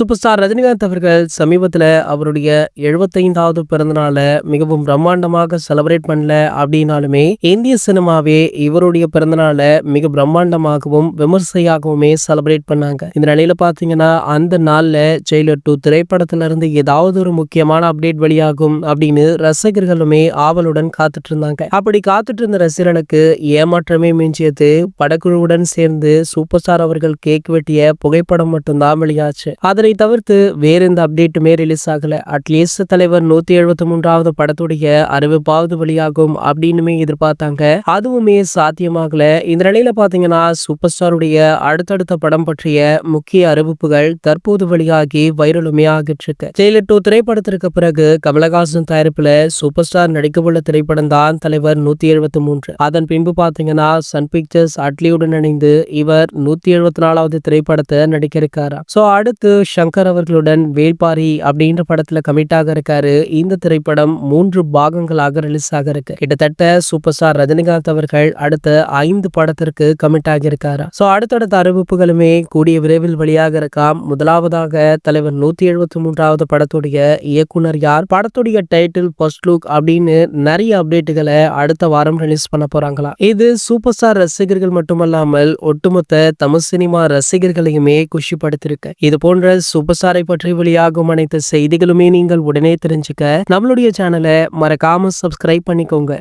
Super star Rajinikanth அவர்கள் சமீபத்துல அவருடைய 75வது பிறந்த நாளை மிகவும் பிரம்மாண்டமாக செலிப்ரேட் பண்ணல அப்படின்னாலுமே இந்திய சினிமாவே இவருடைய பிறந்த நாளை மிக பிரம்மாண்டமாகவும் விமர்சையாகவுமே செலிப்ரேட் பண்ணாங்க. இந்த நிலையில பாத்தீங்கன்னா அந்த நாள்ல ஜெயிலர் 2 திரைப்படத்துல இருந்து ஏதாவது ஒரு முக்கியமான அப்டேட் வெளியாகும் அப்படின்னு ரசிகர்களுமே ஆவலுடன் காத்துட்டு இருந்தாங்க. அப்படி காத்துட்டு இருந்த ரசிகனுக்கு ஏமாற்றமே மிஞ்சியது. படக்குழுவுடன் சேர்ந்து சூப்பர் ஸ்டார் அவர்கள் கேக் வெட்டிய புகைப்படம் மட்டும்தான் வெளியாச்சு. அதனை தவிர்த்து வேற எந்த அப்டேட்டுமே ரிலீஸ் ஆகல. அட்லீஸ்ட் தலைவர் 173வது படத்துடைய அறிவிப்பாவது வெளியாகும் அப்படின்னுமே எதிர்பார்த்தாங்க. அதுவுமே சாத்தியமாகல. இந்த நிலையில பாத்தீங்கன்னா சூப்பர் ஸ்டாருடைய அடுத்தடுத்த படம் பற்றிய முக்கிய அறிவிப்புகள் தற்போது வெளியாகி வைரலுமே ஆகிட்டு இருக்கு. ஜெயிலர் 2 திரைப்படத்திற்கு பிறகு கமலஹாசன் தயாரிப்புல சூப்பர் ஸ்டார் நடிக்கவுள்ள திரைப்படம் தான் தலைவர் 173. அதன் பின்பு பாத்தீங்கன்னா சன் பிக்சர்ஸ் அட்லியுடன் இணைந்து இவர் 174வது திரைப்படத்தை நடிக்க இருக்காரு. சோ அடுத்து சங்கர் அவர்களுடன் வேல்பாரி அப்படின்ற படத்துல கமிட் ஆக இருக்காரு. இந்த திரைப்படம் 3 பாகங்களாக ரிலீஸ் ஆக இருக்கு. கிட்டத்தட்ட சூப்பர் ஸ்டார் ரஜினிகாந்த் அவர்கள் அடுத்த 5 படத்திற்கு கமிட் ஆகி இருக்காரு. சோ அடுத்தடுத்த அறிவிப்புகளுமே கூடிய விரைவில் வெளியாக இருக்காம். முதலாவதாக தலைவர் 173வது படத்துடைய இயக்குனர் யார், படத்துடைய டைட்டில், ஃபர்ஸ்ட் லுக் அப்படின்னு நிறைய அப்டேட்டுகளை அடுத்த வாரம் ரிலீஸ் பண்ண போறாங்களா. இது சூப்பர் ஸ்டார் ரசிகர்கள் மட்டுமல்லாமல் ஒட்டுமொத்த தமிழ் சினிமா ரசிகர்களையுமே குஷிப்படுத்திருக்கு. இது போன்ற சூப்பர் ஸ்டாரை பற்றி வெளியாகும் அனைத்து செய்திகளுமே நீங்கள் உடனே தெரிஞ்சுக்க நம்மளுடைய சேனலை மறக்காம சப்ஸ்கிரைப் பண்ணிக்கோங்க.